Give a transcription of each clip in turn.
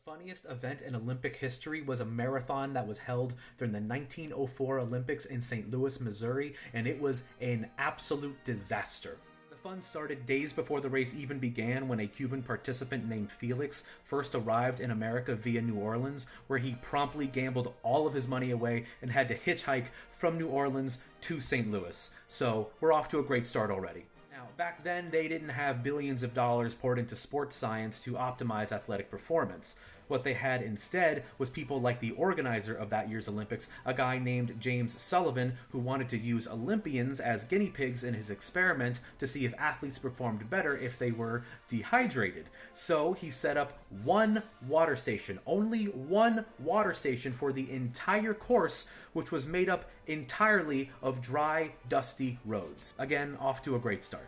Funniest event in Olympic history was a marathon that was held during the 1904 Olympics in St. Louis, Missouri, and it was an absolute disaster. The fun started days before the race even began when a Cuban participant named Felix first arrived in America via New Orleans, where he promptly gambled all of his money away and had to hitchhike from New Orleans to St. Louis. So we're off to a great start already. Now, back then, they didn't have billions of dollars poured into sports science to optimize athletic performance. What they had instead was people like the organizer of that year's Olympics, a guy named James Sullivan, who wanted to use Olympians as guinea pigs in his experiment to see if athletes performed better if they were dehydrated. So he set up one water station, only one water station for the entire course, which was made up entirely of dry, dusty roads. Again, off to a great start.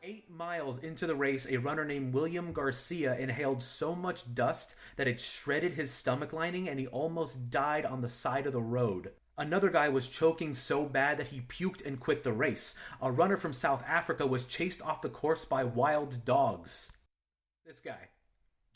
8 miles into the race, a runner named William Garcia inhaled so much dust that it shredded his stomach lining and he almost died on the side of the road. Another guy was choking so bad that he puked and quit the race. A runner from South Africa was chased off the course by wild dogs. This guy.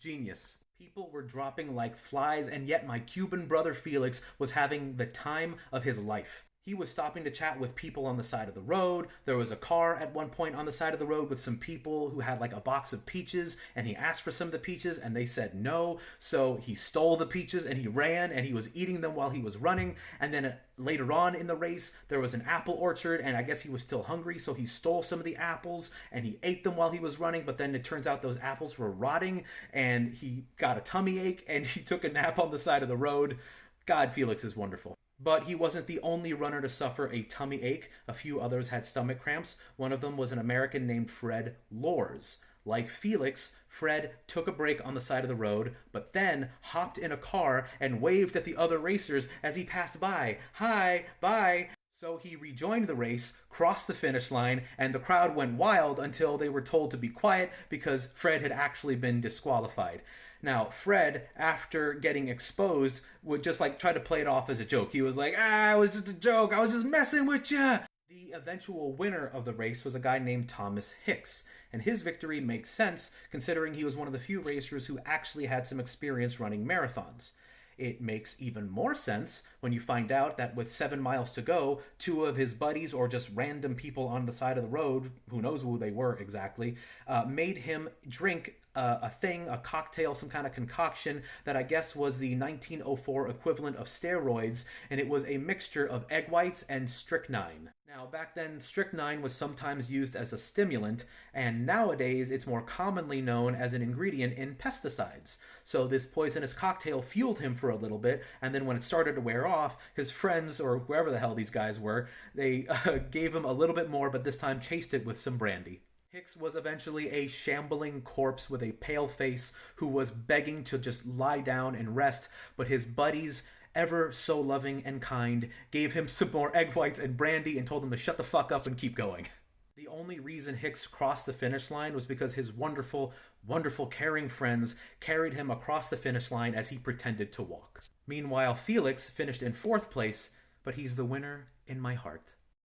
Genius. People were dropping like flies, and yet my Cuban brother Felix was having the time of his life. He was stopping to chat with people on the side of the road. There was a car at one point on the side of the road with some people who had like a box of peaches, and he asked for some of the peaches and they said no. So he stole the peaches and he ran and he was eating them while he was running. And then later on in the race, there was an apple orchard and I guess he was still hungry. So he stole some of the apples and he ate them while he was running. But then it turns out those apples were rotting and he got a tummy ache and he took a nap on the side of the road. God, Felix is wonderful. But he wasn't the only runner to suffer a tummy ache. A few others had stomach cramps. One of them was an American named Fred Lors. Like Felix, Fred took a break on the side of the road, but then hopped in a car and waved at the other racers as he passed by. Hi, bye. So he rejoined the race, crossed the finish line, and the crowd went wild until they were told to be quiet because Fred had actually been disqualified. Now, Fred, after getting exposed, would just try to play it off as a joke. He was like, it was just a joke. I was just messing with you. The eventual winner of the race was a guy named Thomas Hicks, and his victory makes sense considering he was one of the few racers who actually had some experience running marathons. It makes even more sense when you find out that with 7 miles to go, two of his buddies, or just random people on the side of the road, who knows who they were exactly, made him drink a cocktail, some kind of concoction that I guess was the 1904 equivalent of steroids, and it was a mixture of egg whites and strychnine. Now, back then, strychnine was sometimes used as a stimulant, and nowadays it's more commonly known as an ingredient in pesticides. So this poisonous cocktail fueled him for a little bit, and then when it started to wear off, his friends, or whoever the hell these guys were, they gave him a little bit more, but this time chased it with some brandy. Hicks was eventually a shambling corpse with a pale face who was begging to just lie down and rest, but his buddies, ever so loving and kind, gave him some more egg whites and brandy and told him to shut the fuck up and keep going. The only reason Hicks crossed the finish line was because his wonderful, wonderful, caring friends carried him across the finish line as he pretended to walk. Meanwhile, Felix finished in 4th place, but he's the winner in my heart.